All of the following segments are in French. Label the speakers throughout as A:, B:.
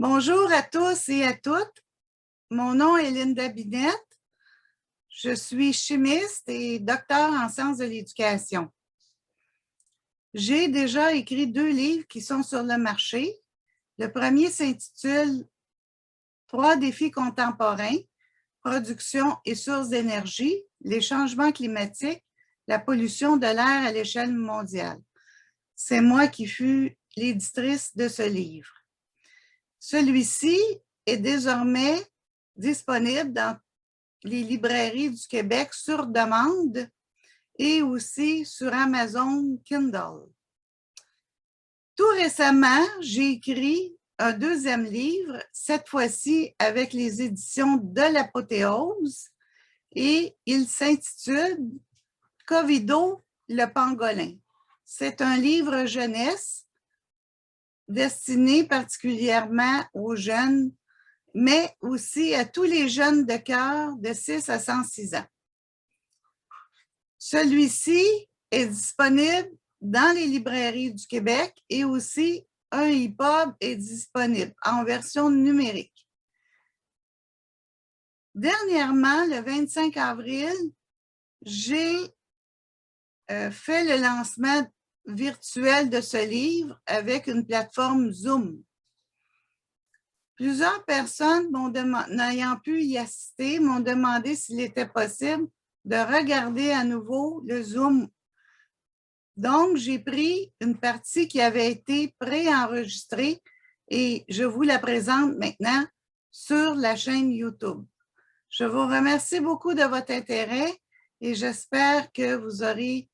A: Bonjour à tous et à toutes. Mon nom est Linda Binette. Je suis chimiste et docteur en sciences de l'éducation. J'ai déjà écrit 2 livres qui sont sur le marché. Le premier s'intitule « 3 défis contemporains, production et sources d'énergie, les changements climatiques, la pollution de l'air à l'échelle mondiale ». C'est moi qui fus l'éditrice de ce livre. Celui-ci est désormais disponible dans les librairies du Québec sur demande et aussi sur Amazon Kindle. Tout récemment, j'ai écrit un 2e livre, cette fois-ci avec les éditions de l'Apothéose, et il s'intitule « Covido, le pangolin ». C'est un livre jeunesse destiné particulièrement aux jeunes, mais aussi à tous les jeunes de cœur de 6 à 106 ans. Celui-ci est disponible dans les librairies du Québec et aussi un EPUB est disponible en version numérique. Dernièrement, le 25 avril, j'ai fait le lancement virtuel de ce livre avec une plateforme Zoom. Plusieurs personnes, n'ayant pu y assister, m'ont demandé s'il était possible de regarder à nouveau le Zoom. Donc, j'ai pris une partie qui avait été préenregistrée et je vous la présente maintenant sur la chaîne YouTube. Je vous remercie beaucoup de votre intérêt et j'espère que vous aurez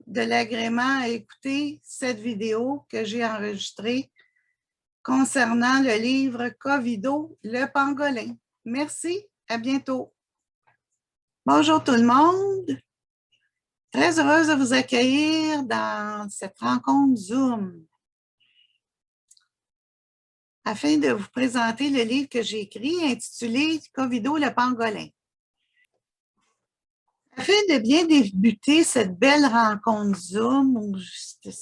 A: de l'agrément à écouter cette vidéo que j'ai enregistrée concernant le livre Covido, le pangolin. Merci, à bientôt. Bonjour tout le monde. Très heureuse de vous accueillir dans cette rencontre Zoom. Afin de vous présenter le livre que j'ai écrit intitulé Covido, le pangolin. Afin de bien débuter cette belle rencontre Zoom,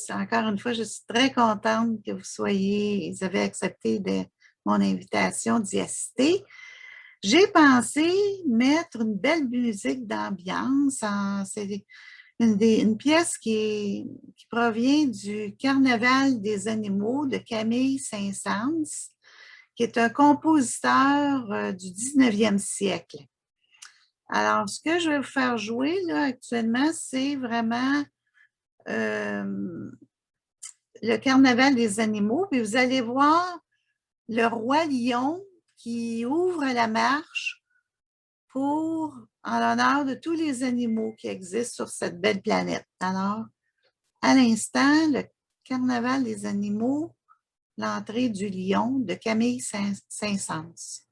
A: encore une fois, je suis très contente que vous avez accepté mon invitation d'y assister. J'ai pensé mettre une belle musique d'ambiance. C'est une pièce qui provient du Carnaval des animaux de Camille Saint-Saëns, qui est un compositeur du 19e siècle. Alors, ce que je vais vous faire jouer là, actuellement, c'est vraiment le Carnaval des animaux. Puis vous allez voir le roi lion qui ouvre la marche en l'honneur de tous les animaux qui existent sur cette belle planète. Alors, à l'instant, le Carnaval des animaux, l'entrée du lion de Camille Saint-Saëns.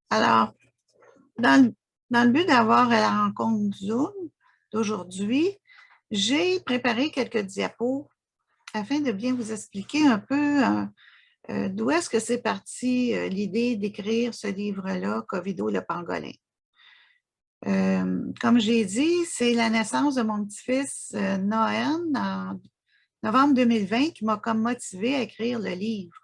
A: Alors, dans le but d'avoir la rencontre Zoom d'aujourd'hui, j'ai préparé quelques diapos afin de bien vous expliquer un peu D'où est-ce que c'est parti l'idée d'écrire ce livre-là, Covido le pangolin? Comme j'ai dit, c'est la naissance de mon petit-fils Noël en novembre 2020 qui m'a comme motivée à écrire le livre.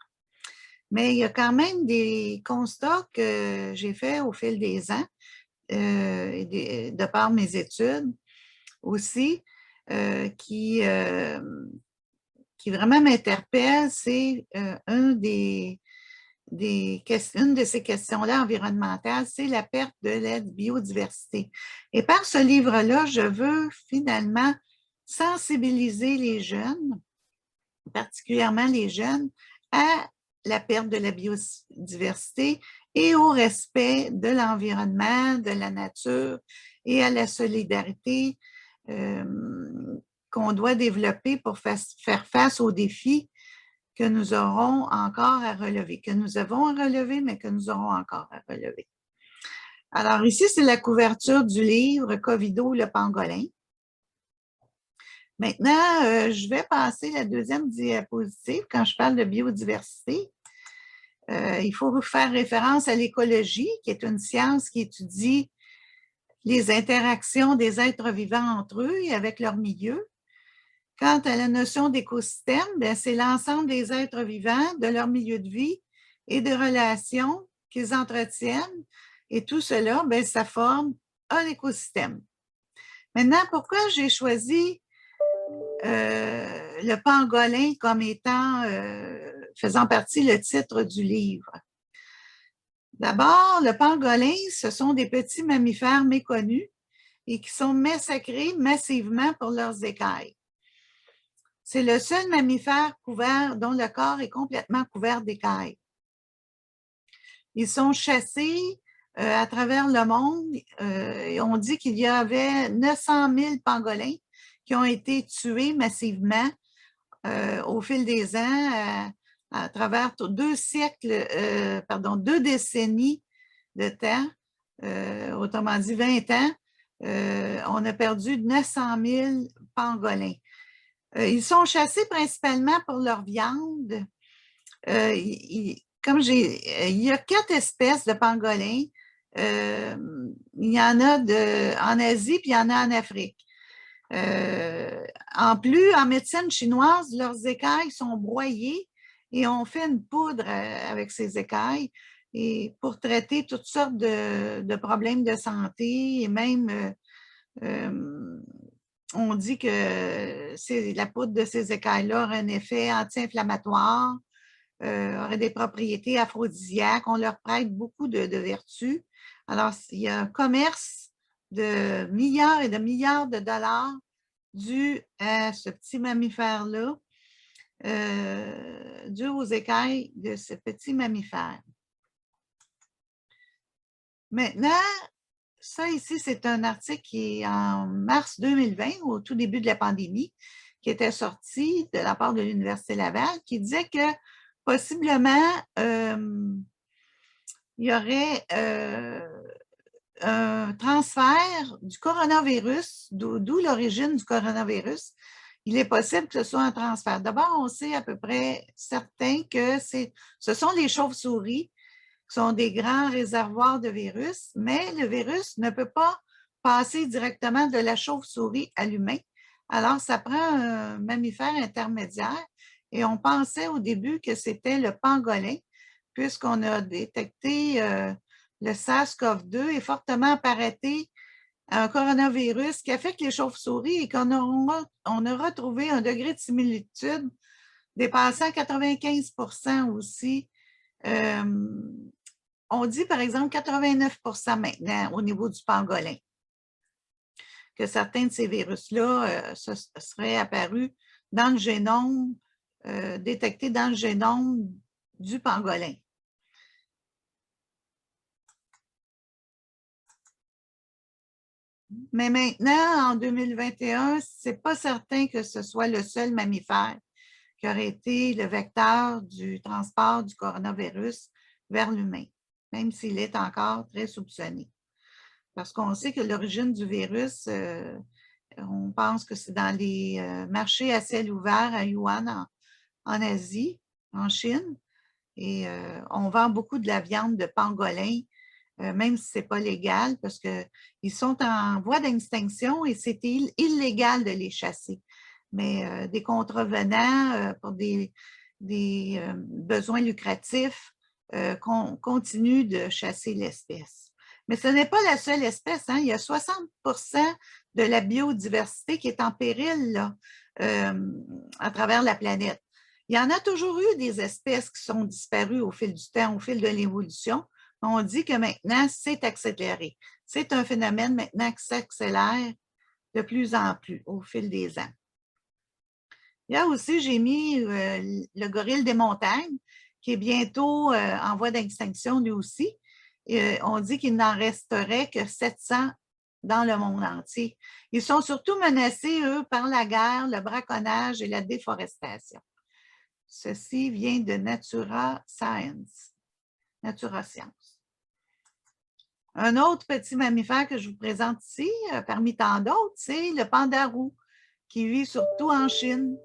A: Mais il y a quand même des constats que j'ai faits au fil des ans, de par mes études aussi, qui vraiment m'interpellent. C'est une de ces questions-là environnementales, c'est la perte de la biodiversité. Et par ce livre-là, je veux finalement sensibiliser les jeunes, particulièrement les jeunes, à la perte de la biodiversité et au respect de l'environnement, de la nature et à la solidarité qu'on doit développer pour faire face aux défis que nous aurons encore à relever, que nous avons à relever, mais que nous aurons encore à relever. Alors ici, c'est la couverture du livre Covido le pangolin. Maintenant, je vais passer la deuxième diapositive quand je parle de biodiversité. Il faut faire référence à l'écologie, qui est une science qui étudie les interactions des êtres vivants entre eux et avec leur milieu. Quant à la notion d'écosystème, c'est l'ensemble des êtres vivants, de leur milieu de vie et des relations qu'ils entretiennent. Et tout cela, ça forme un écosystème. Maintenant, pourquoi j'ai choisi le pangolin comme étant, faisant partie le titre du livre? D'abord, le pangolin, ce sont des petits mammifères méconnus et qui sont massacrés massivement pour leurs écailles. C'est le seul mammifère couvert dont le corps est complètement couvert d'écailles. Ils sont chassés à travers le monde. On dit qu'il y avait 900 000 pangolins qui ont été tués massivement au fil des ans à travers 2 décennies de temps, autrement dit 20 ans. On a perdu 900 000 pangolins. Ils sont chassés principalement pour leur viande. Il y a 4 espèces de pangolins. Il y en a en Asie, puis il y en a en Afrique. En plus, en médecine chinoise, leurs écailles sont broyées et on fait une poudre avec ces écailles et pour traiter toutes sortes de problèmes de santé et même on dit que la poudre de ces écailles-là aurait un effet anti-inflammatoire, aurait des propriétés aphrodisiaques. On leur prête beaucoup de vertus. Alors, il y a un commerce de milliards et de milliards de dollars dû à ce petit mammifère-là, dû aux écailles de ce petit mammifère. Maintenant, ça ici, c'est un article qui est en mars 2020, au tout début de la pandémie, qui était sorti de la part de l'Université Laval, qui disait que possiblement, il y aurait un transfert du coronavirus, d'où l'origine du coronavirus. Il est possible que ce soit un transfert. D'abord, on sait à peu près certain que ce sont les chauves-souris qui sont des grands réservoirs de virus, mais le virus ne peut pas passer directement de la chauve-souris à l'humain. Alors, ça prend un mammifère intermédiaire et on pensait au début que c'était le pangolin, puisqu'on a détecté le SARS-CoV-2 est fortement apparenté à un coronavirus qui affecte les chauves-souris et qu'on a retrouvé un degré de similitude dépassant 95% aussi. On dit, par exemple, 89% maintenant au niveau du pangolin, que certains de ces virus-là seraient apparus dans le génome, détectés dans le génome du pangolin. Mais maintenant, en 2021, ce n'est pas certain que ce soit le seul mammifère qui aurait été le vecteur du transport du coronavirus vers l'humain, même s'il est encore très soupçonné. Parce qu'on sait que l'origine du virus, on pense que c'est dans les marchés à ciel ouvert à Yuan, en Asie, en Chine. Et on vend beaucoup de la viande de pangolin, même si ce n'est pas légal, parce qu'ils sont en voie d'extinction et c'est illégal de les chasser. Mais des contrevenants pour des besoins lucratifs continuent de chasser l'espèce. Mais ce n'est pas la seule espèce. Hein? Il y a 60% de la biodiversité qui est en péril là, à travers la planète. Il y en a toujours eu des espèces qui sont disparues au fil du temps, au fil de l'évolution. On dit que maintenant, c'est accéléré. C'est un phénomène maintenant qui s'accélère de plus en plus au fil des ans. Là aussi, j'ai mis le gorille des montagnes, qui est bientôt en voie d'extinction lui aussi. On dit qu'il n'en resterait que 700 dans le monde entier. Ils sont surtout menacés, eux, par la guerre, le braconnage et la déforestation. Ceci vient de Natura Science. Natura Science. Un autre petit mammifère que je vous présente ici, parmi tant d'autres, c'est le panda roux, qui vit surtout en Chine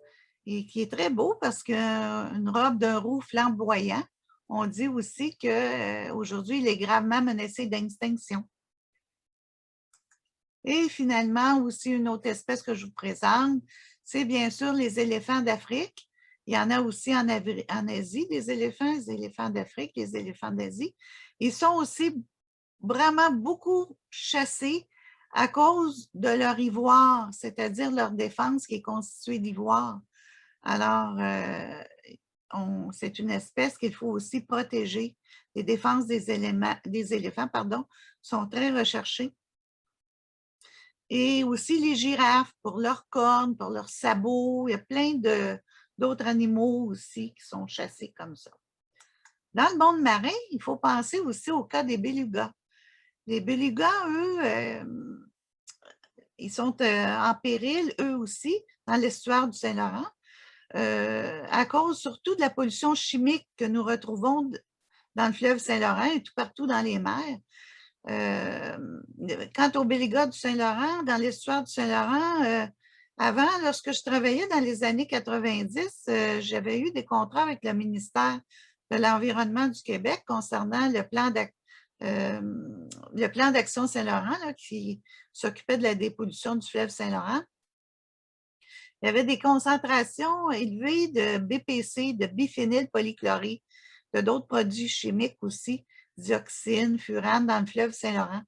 A: et qui est très beau parce qu'une robe d'un roux flamboyant. On dit aussi qu'aujourd'hui, il est gravement menacé d'extinction. Et finalement, aussi une autre espèce que je vous présente, c'est bien sûr les éléphants d'Afrique. Il y en a aussi en Asie, des éléphants, les éléphants d'Afrique, les éléphants d'Asie. Ils sont aussi vraiment beaucoup chassés à cause de leur ivoire, c'est-à-dire leur défense qui est constituée d'ivoire. Alors, c'est une espèce qu'il faut aussi protéger. Les défenses des éléphants sont très recherchées. Et aussi les girafes pour leurs cornes, pour leurs sabots. Il y a plein d'autres animaux aussi qui sont chassés comme ça. Dans le monde marin, il faut penser aussi au cas des belugas. Les belugas, eux, ils sont en péril, eux aussi, dans l'estuaire du Saint-Laurent, à cause surtout de la pollution chimique que nous retrouvons dans le fleuve Saint-Laurent et tout partout dans les mers. Quant aux belugas du Saint-Laurent, dans l'estuaire du Saint-Laurent, avant, lorsque je travaillais dans les années 90, j'avais eu des contrats avec le ministère de l'Environnement du Québec concernant le plan d'action Saint-Laurent qui s'occupait de la dépollution du fleuve Saint-Laurent. Il y avait des concentrations élevées de BPC, de biphénylpolychloré, de d'autres produits chimiques aussi, dioxine, furane dans le fleuve Saint-Laurent.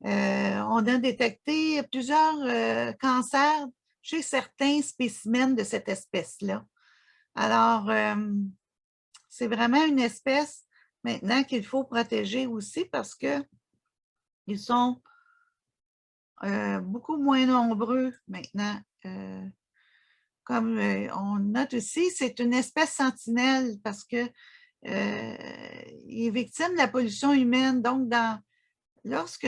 A: On a détecté plusieurs cancers chez certains spécimens de cette espèce-là. Alors, c'est vraiment une espèce maintenant qu'il faut protéger aussi parce qu'ils sont beaucoup moins nombreux maintenant. Comme on note aussi, c'est une espèce sentinelle parce qu'il est victime de la pollution humaine. Donc, lorsque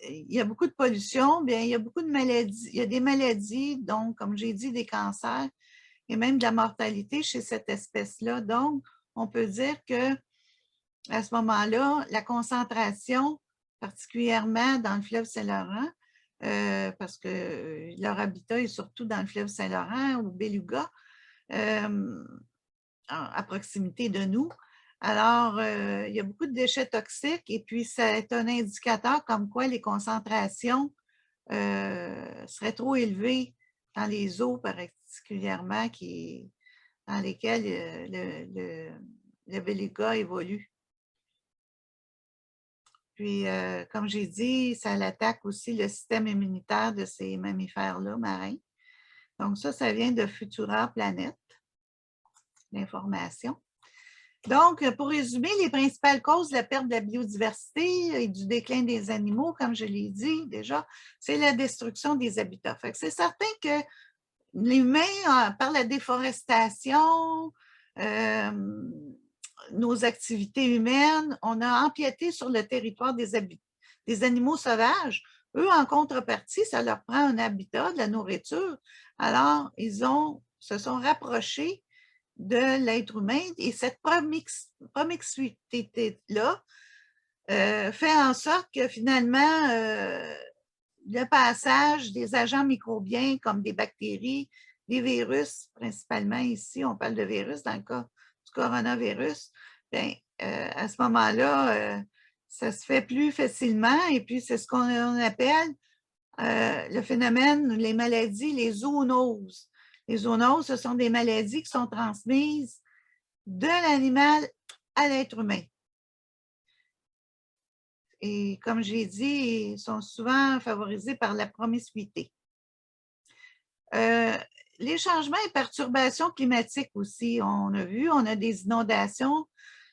A: il y a beaucoup de pollution, bien, il y a beaucoup de maladies. Il y a des maladies, donc, comme j'ai dit, des cancers et même de la mortalité chez cette espèce-là. Donc, on peut dire que à ce moment-là, la concentration, particulièrement dans le fleuve Saint-Laurent, parce que leur habitat est surtout dans le fleuve Saint-Laurent, au Beluga, à proximité de nous. Alors, il y a beaucoup de déchets toxiques et puis c'est un indicateur comme quoi les concentrations seraient trop élevées dans les eaux particulièrement dans lesquelles le Beluga évolue. Puis, comme j'ai dit, ça attaque aussi le système immunitaire de ces mammifères-là marins. Donc, ça vient de Futura Planet, l'information. Donc, pour résumer, les principales causes de la perte de la biodiversité et du déclin des animaux, comme je l'ai dit déjà, c'est la destruction des habitats. Fait que c'est certain que l'humain, par la déforestation, nos activités humaines, on a empiété sur le territoire des animaux sauvages. Eux, en contrepartie, ça leur prend un habitat, de la nourriture. Alors, se sont rapprochés de l'être humain et cette promiscuité-là fait en sorte que finalement, le passage des agents microbiens comme des bactéries, des virus, principalement ici, on parle de virus dans le cas du coronavirus, bien, à ce moment-là, ça se fait plus facilement et puis c'est ce qu'on appelle le phénomène, les maladies, les zoonoses. Les zoonoses, ce sont des maladies qui sont transmises de l'animal à l'être humain. Et comme j'ai dit, ils sont souvent favorisés par la promiscuité. Les changements et perturbations climatiques aussi, on a vu, on a des inondations,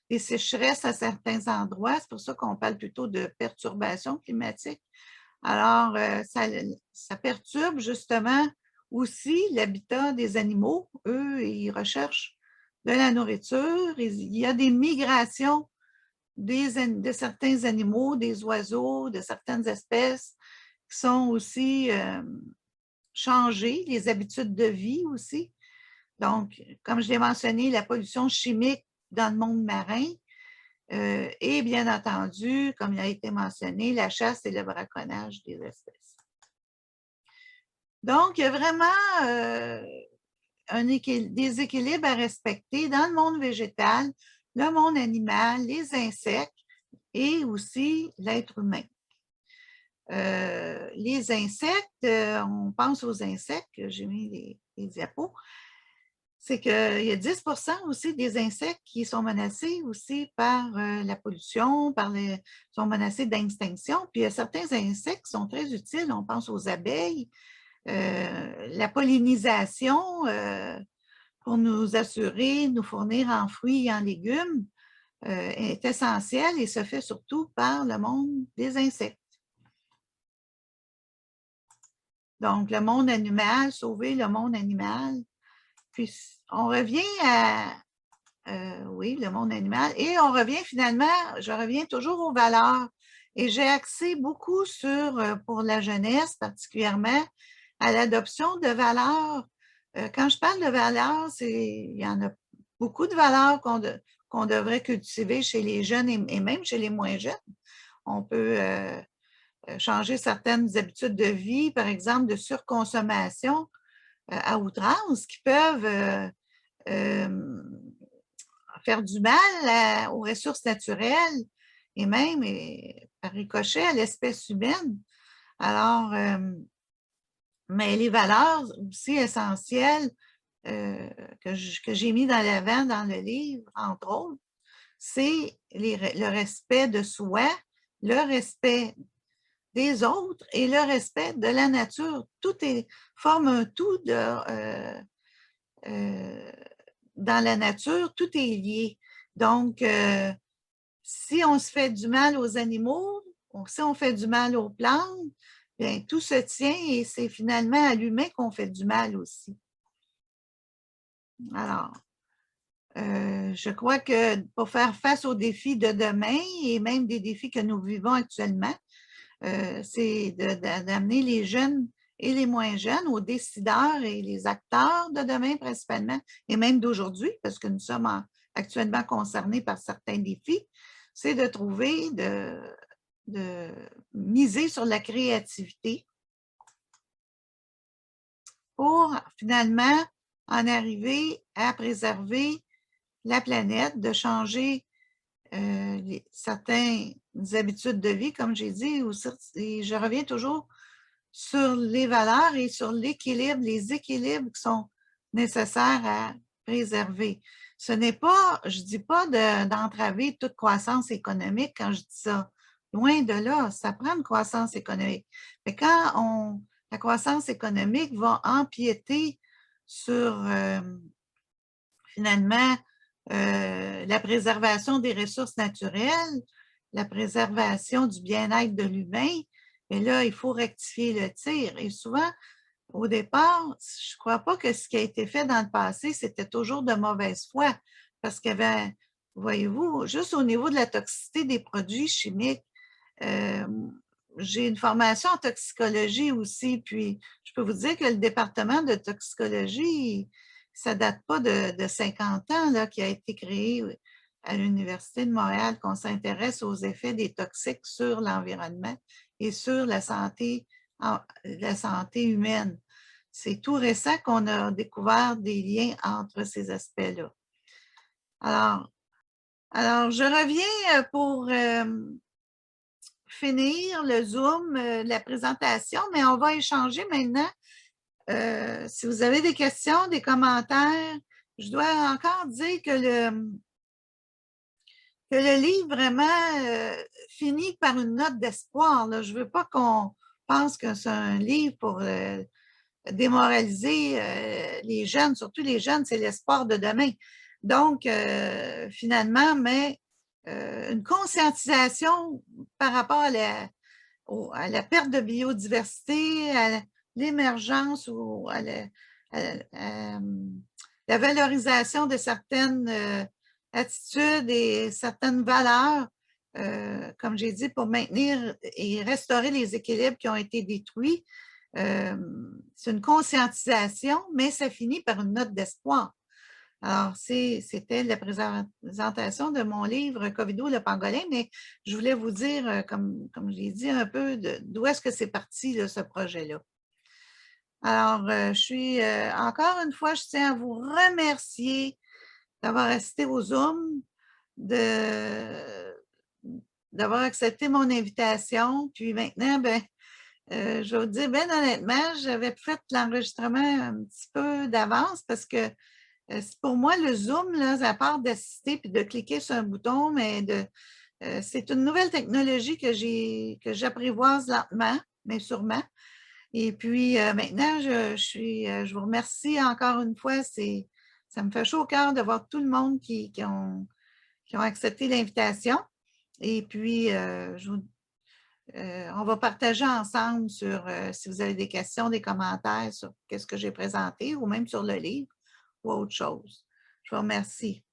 A: des sécheresses à certains endroits. C'est pour ça qu'on parle plutôt de perturbations climatiques. Alors, ça perturbe justement aussi l'habitat des animaux. Eux, ils recherchent de la nourriture. Il y a des migrations de certains animaux, des oiseaux, de certaines espèces qui sont aussi changées, les habitudes de vie aussi. Donc, comme je l'ai mentionné, la pollution chimique dans le monde marin et bien entendu, comme il a été mentionné, la chasse et le braconnage des espèces. Donc, il y a vraiment des équilibres à respecter dans le monde végétal, le monde animal, les insectes et aussi l'être humain. Les insectes, on pense aux insectes, j'ai mis les diapos, c'est qu'il y a 10% aussi des insectes qui sont menacés aussi par la pollution, sont menacés d'extinction. Puis il y a certains insectes qui sont très utiles, on pense aux abeilles, la pollinisation pour nous assurer, nous fournir en fruits et en légumes est essentielle et se fait surtout par le monde des insectes. Donc, le monde animal, sauver le monde animal. Puis, on revient à, oui, le monde animal, et on revient finalement, je reviens toujours aux valeurs. Et j'ai axé beaucoup sur, pour la jeunesse particulièrement, à l'adoption de valeurs. Quand je parle de valeurs, il y en a beaucoup de valeurs qu'on devrait cultiver chez les jeunes et même chez les moins jeunes. On peut changer certaines habitudes de vie, par exemple de surconsommation à outrance, qui peuvent faire du mal aux ressources naturelles et même, par ricochet, à l'espèce humaine. Alors, mais les valeurs aussi essentielles que j'ai mis dans l'avant dans le livre, entre autres, c'est le respect de soi, le respect des autres et le respect de la nature. Tout forme un tout dans la nature, tout est lié. Donc, si on se fait du mal aux animaux, si on fait du mal aux plantes, bien, tout se tient et c'est finalement à l'humain qu'on fait du mal aussi. Alors, je crois que pour faire face aux défis de demain et même des défis que nous vivons actuellement, c'est d'amener les jeunes et les moins jeunes aux décideurs et les acteurs de demain principalement, et même d'aujourd'hui, parce que nous sommes actuellement concernés par certains défis, c'est de trouver, de miser sur la créativité pour finalement en arriver à préserver la planète, de changer certaines habitudes de vie, comme j'ai dit, et je reviens toujours sur les valeurs et sur l'équilibre, les équilibres qui sont nécessaires à préserver. Ce n'est pas, je ne dis pas d'entraver toute croissance économique quand je dis ça. Loin de là, ça prend une croissance économique. Mais quand la croissance économique va empiéter sur finalement la préservation des ressources naturelles, la préservation du bien-être de l'humain, et là, il faut rectifier le tir. Et souvent, au départ, je ne crois pas que ce qui a été fait dans le passé, c'était toujours de mauvaise foi, parce qu'il y avait, voyez-vous, juste au niveau de la toxicité des produits chimiques, j'ai une formation en toxicologie aussi, puis je peux vous dire que le département de toxicologie, ça ne date pas de 50 ans là, qui a été créé à l'Université de Montréal, qu'on s'intéresse aux effets des toxiques sur l'environnement et sur la santé humaine. C'est tout récent qu'on a découvert des liens entre ces aspects-là. Alors, je reviens pour finir le Zoom, la présentation, mais on va échanger maintenant. Si vous avez des questions, des commentaires, je dois encore dire que le livre vraiment finit par une note d'espoir. Je ne veux pas qu'on pense que c'est un livre pour démoraliser les jeunes, surtout les jeunes, c'est l'espoir de demain. Donc, finalement, mais une conscientisation par rapport à la perte de biodiversité, à l'émergence ou à la valorisation de certaines attitudes et certaines valeurs, comme j'ai dit, pour maintenir et restaurer les équilibres qui ont été détruits. C'est une conscientisation, mais ça finit par une note d'espoir. Alors, c'était la présentation de mon livre Covido le pangolin, mais je voulais vous dire, comme je l'ai dit, un peu d'où est-ce que c'est parti, là, ce projet-là. Alors, encore une fois, je tiens à vous remercier d'avoir assisté au Zoom, d'avoir accepté mon invitation. Puis maintenant, je vais vous dire, bien honnêtement, j'avais fait l'enregistrement un petit peu d'avance parce que pour moi, le Zoom, là, à part d'assister puis de cliquer sur un bouton, mais c'est une nouvelle technologie que j'apprivoise lentement, mais sûrement. Et puis maintenant, je vous remercie encore une fois. Ça me fait chaud au cœur de voir tout le monde qui ont accepté l'invitation. Et puis, on va partager ensemble sur si vous avez des questions, des commentaires sur ce que j'ai présenté ou même sur le livre ou autre chose. Je vous remercie.